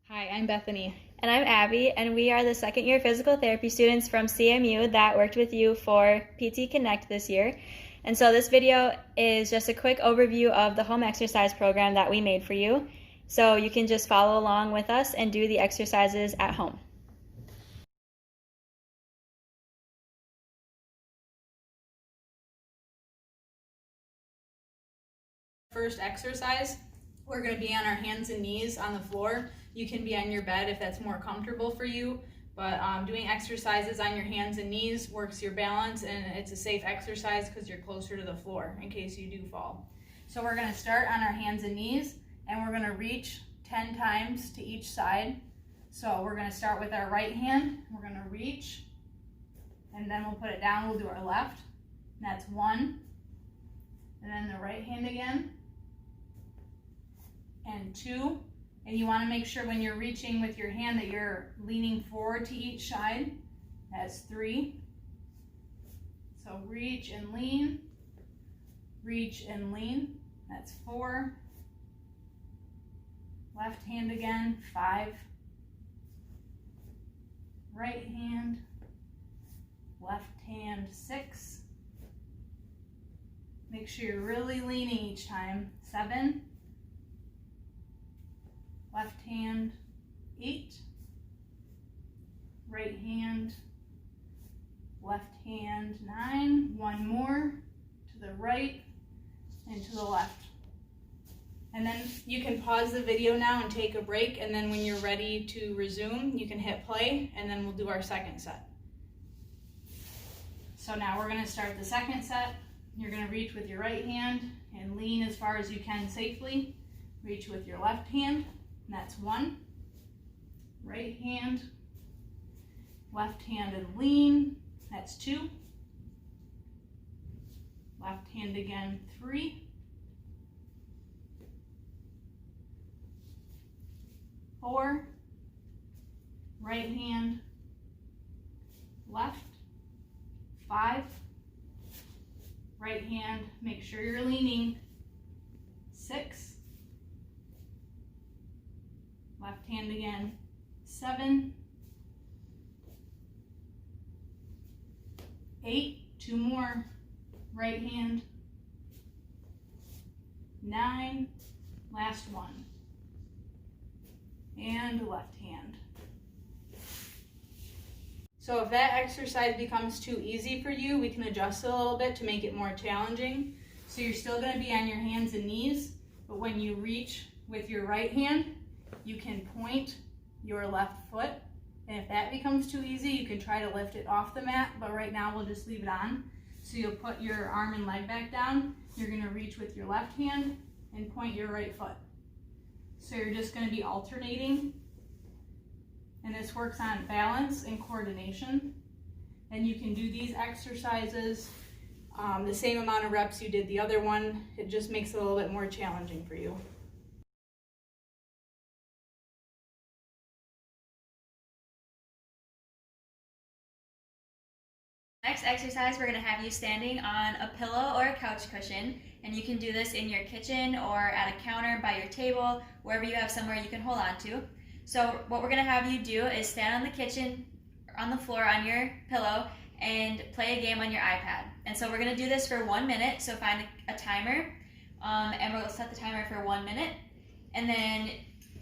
Hi, I'm Bethany. And I'm Abby, and we are the second year physical therapy students from CMU that worked with you for PT Connect this year. And so this video is just a quick overview of the home exercise program that we made for you. So you can just follow along with us and do the exercises at home. First exercise, we're going to be on our hands and knees on the floor. You can be on your bed if that's more comfortable for you, but doing exercises on your hands and knees works your balance, and it's a safe exercise because you're closer to the floor in case you do fall. So we're going to start on our hands and knees, and we're going to reach 10 times to each side. So we're going to start with our right hand. We're going to reach, and then we'll put it down. We'll do our left. And that's 1. And then the right hand again. And 2. And you want to make sure when you're reaching with your hand that you're leaning forward to each side. That's 3. So reach and lean. Reach and lean. That's 4. Left hand again, 5. Right hand. Left hand, 6. Make sure you're really leaning each time. 7. Left hand, 8. Right hand, left hand, 9. One more to the right and to the left. And then you can pause the video now and take a break, and then when you're ready to resume, you can hit play, and then we'll do our second set. So now we're going to start the second set. You're going to reach with your right hand and lean as far as you can safely. Reach with your left hand, and that's 1. Right hand, left hand and lean, that's 2. Left hand again, 3. 4. Right hand, left, 5. Right hand, make sure you're leaning, 6. Left hand again, 7. 8, 2 more. Right hand, 9. Last one. And left hand. So if that exercise becomes too easy for you, we can adjust it a little bit to make it more challenging. So you're still going to be on your hands and knees, but when you reach with your right hand, you can point your left foot. And if that becomes too easy, you can try to lift it off the mat, but right now we'll just leave it on. So you'll put your arm and leg back down. You're going to reach with your left hand and point your right foot. So you're just going to be alternating. And this works on balance and coordination. And you can do these exercises the same amount of reps you did the other one. It just makes it a little bit more challenging for you. Next exercise, we're going to have you standing on a pillow or a couch cushion, and you can do this in your kitchen or at a counter by your table, wherever you have somewhere you can hold on to. So what we're going to have you do is stand on the kitchen, on the floor on your pillow, and play a game on your iPad. And so we're going to do this for 1 minute, so find a timer, and we'll set the timer for 1 minute. And then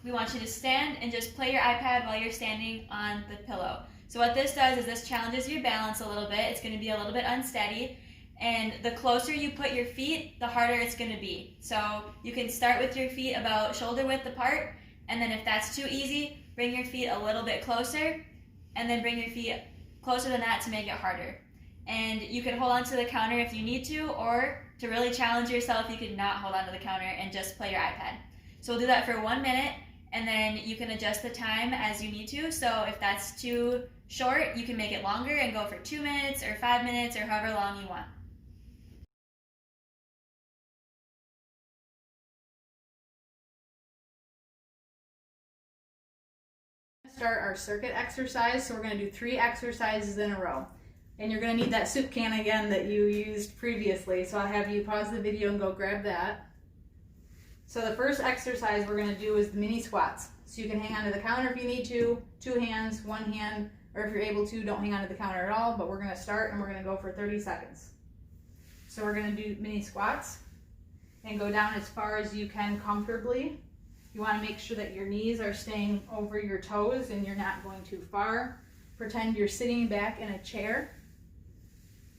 we want you to stand and just play your iPad while you're standing on the pillow. So what this does is this challenges your balance a little bit. It's going to be a little bit unsteady. And the closer you put your feet, the harder it's going to be. So you can start with your feet about shoulder width apart. And then if that's too easy, bring your feet a little bit closer. And then bring your feet closer than that to make it harder. And you can hold on to the counter if you need to. Or to really challenge yourself, you could not hold on to the counter and just play your iPad. So we'll do that for 1 minute. And then you can adjust the time as you need to. So if that's too short, you can make it longer and go for 2 minutes or 5 minutes or however long you want. Start our circuit exercise. So we're going to do 3 exercises in a row. And you're going to need that soup can again that you used previously. So I'll have you pause the video and go grab that. So the first exercise we're going to do is the mini squats. So you can hang onto the counter if you need to, 2 hands, 1 hand, or if you're able to, don't hang onto the counter at all, but we're gonna start and we're gonna go for 30 seconds. So we're gonna do mini squats and go down as far as you can comfortably. You wanna make sure that your knees are staying over your toes and you're not going too far. Pretend you're sitting back in a chair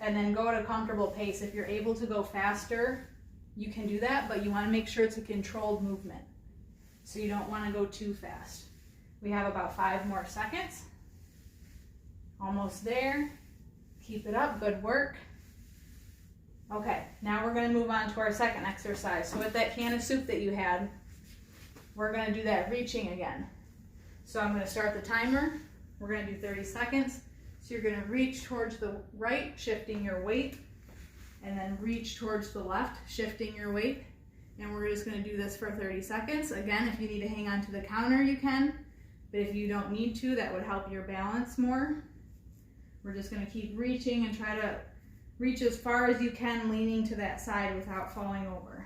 and then go at a comfortable pace. If you're able to go faster, you can do that, but you wanna make sure it's a controlled movement. So you don't wanna go too fast. We have about 5 more seconds. Almost there. Keep it up, good work. Okay, now we're gonna move on to our second exercise. So with that can of soup that you had, we're gonna do that reaching again. So I'm gonna start the timer. We're gonna do 30 seconds. So you're gonna reach towards the right, shifting your weight, and then reach towards the left, shifting your weight. And we're just gonna do this for 30 seconds. Again, if you need to hang on to the counter, you can, but if you don't need to, that would help your balance more. We're just gonna keep reaching and try to reach as far as you can, leaning to that side without falling over.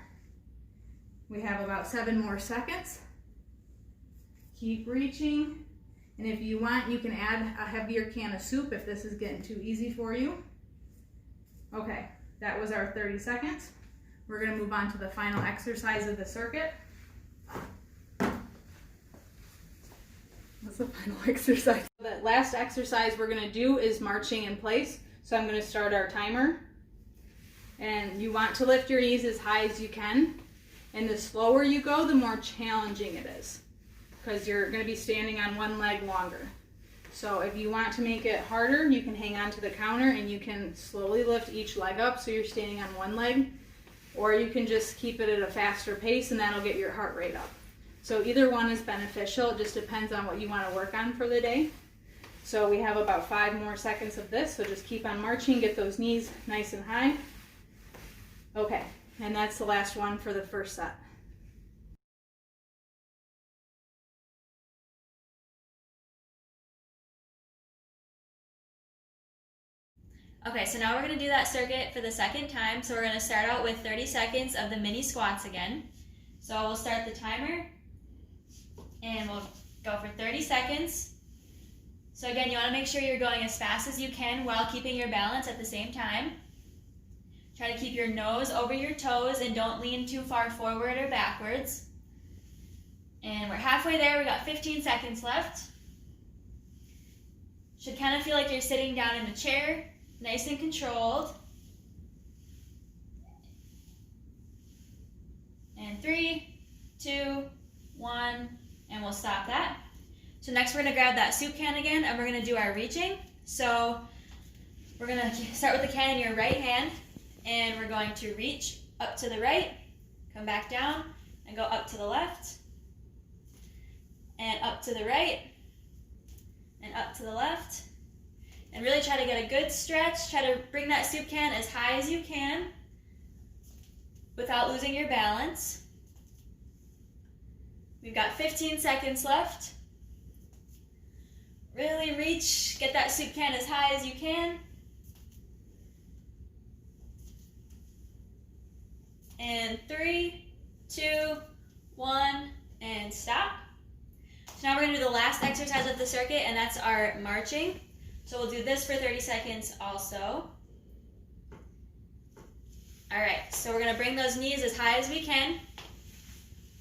We have about 7 more seconds. Keep reaching. And if you want, you can add a heavier can of soup if this is getting too easy for you. Okay, that was our 30 seconds. We're gonna move on to the final exercise of the circuit. What's the final exercise? The last exercise we're gonna do is marching in place. So I'm gonna start our timer. And you want to lift your knees as high as you can. And the slower you go, the more challenging it is, because you're gonna be standing on one leg longer. So if you want to make it harder, you can hang on to the counter and you can slowly lift each leg up so you're standing on one leg, or you can just keep it at a faster pace and that'll get your heart rate up. So either one is beneficial. It just depends on what you want to work on for the day. So we have about 5 more seconds of this, so just keep on marching, get those knees nice and high. Okay, and that's the last one for the first set. Okay, so now we're gonna do that circuit for the second time. So we're gonna start out with 30 seconds of the mini squats again. So we'll start the timer and we'll go for 30 seconds. So again, you wanna make sure you're going as fast as you can while keeping your balance at the same time. Try to keep your nose over your toes and don't lean too far forward or backwards. And we're halfway there, we got 15 seconds left. Should kind of feel like you're sitting down in a chair, nice and controlled. And 3, 2, 1, and we'll stop that. So next we're gonna grab that soup can again and we're gonna do our reaching. So we're gonna start with the can in your right hand and we're going to reach up to the right, come back down and go up to the left and up to the right and up to the left. And really try to get a good stretch. Try to bring that soup can as high as you can without losing your balance. We've got 15 seconds left. Really reach, get that soup can as high as you can. And 3, 2, 1, and stop. So now we're gonna do the last exercise of the circuit, and that's our marching. So we'll do this for 30 seconds also. All right, so we're gonna bring those knees as high as we can.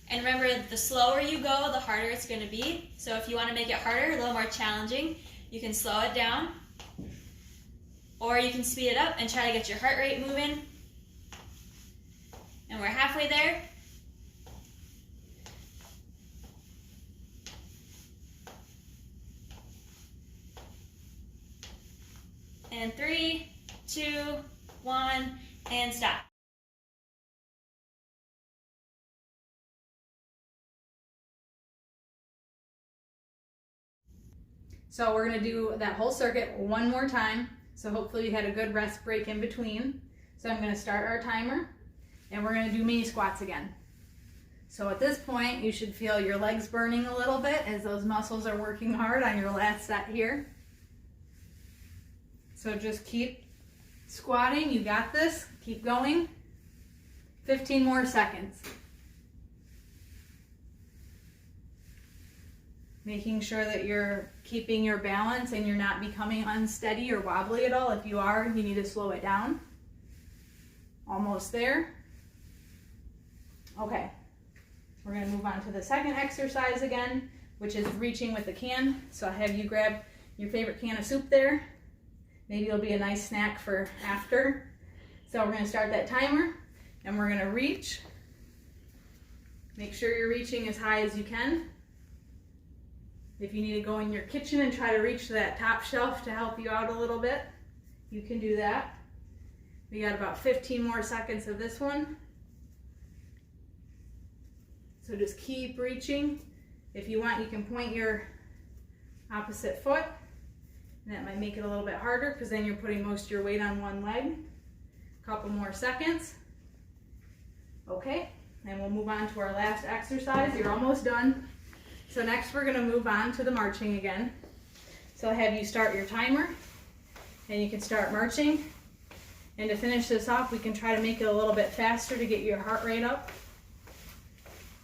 And remember, the slower you go, the harder it's gonna be. So if you wanna make it harder, a little more challenging, you can slow it down. Or you can speed it up and try to get your heart rate moving. And we're halfway there. And 3, 2, 1, and stop. So we're gonna do that whole circuit one more time. So hopefully you had a good rest break in between. So I'm gonna start our timer and we're gonna do mini squats again. So at this point, you should feel your legs burning a little bit as those muscles are working hard on your last set here. So just keep squatting, you got this, keep going. 15 more seconds. Making sure that you're keeping your balance and you're not becoming unsteady or wobbly at all. If you are, you need to slow it down. Almost there. Okay, we're gonna move on to the second exercise again, which is reaching with the can. So I have you grab your favorite can of soup there. Maybe it'll be a nice snack for after. So we're gonna start that timer and we're gonna reach. Make sure you're reaching as high as you can. If you need to go in your kitchen and try to reach to that top shelf to help you out a little bit, you can do that. We got about 15 more seconds of this one. So just keep reaching. If you want, you can point your opposite foot, and that might make it a little bit harder because then you're putting most of your weight on one leg. A couple more seconds. Okay, and we'll move on to our last exercise. You're almost done. So next we're gonna move on to the marching again. So I'll have you start your timer and you can start marching. And to finish this off, we can try to make it a little bit faster to get your heart rate up.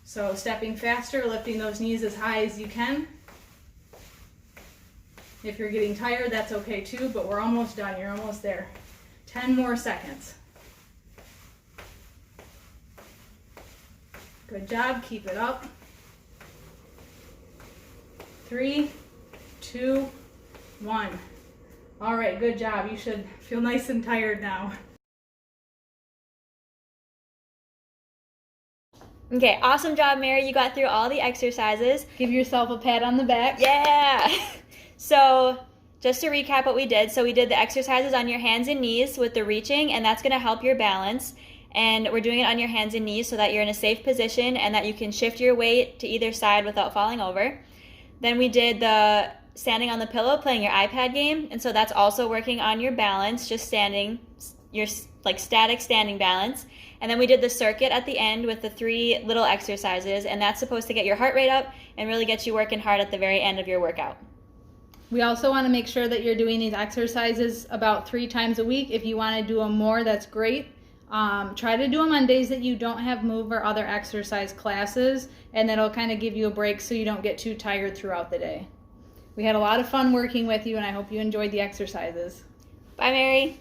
So stepping faster, lifting those knees as high as you can. If you're getting tired, that's okay too, but we're almost done. You're almost there. 10 more seconds. Good job, keep it up. 3, 2, 1. All right, good job. You should feel nice and tired now. Okay, awesome job, Mary. You got through all the exercises. Give yourself a pat on the back. Yeah! So, just to recap what we did. So we did the exercises on your hands and knees with the reaching, and that's gonna help your balance. And we're doing it on your hands and knees so that you're in a safe position and that you can shift your weight to either side without falling over. Then we did the standing on the pillow, playing your iPad game, and so that's also working on your balance, just standing, your like static standing balance. And then we did the circuit at the end with the 3 little exercises, and that's supposed to get your heart rate up and really get you working hard at the very end of your workout. We also want to make sure that you're doing these exercises about 3 times a week. If you want to do them more, that's great. Try to do them on days that you don't have move or other exercise classes, and that'll kind of give you a break so you don't get too tired throughout the day. We had a lot of fun working with you, and I hope you enjoyed the exercises. Bye, Mary.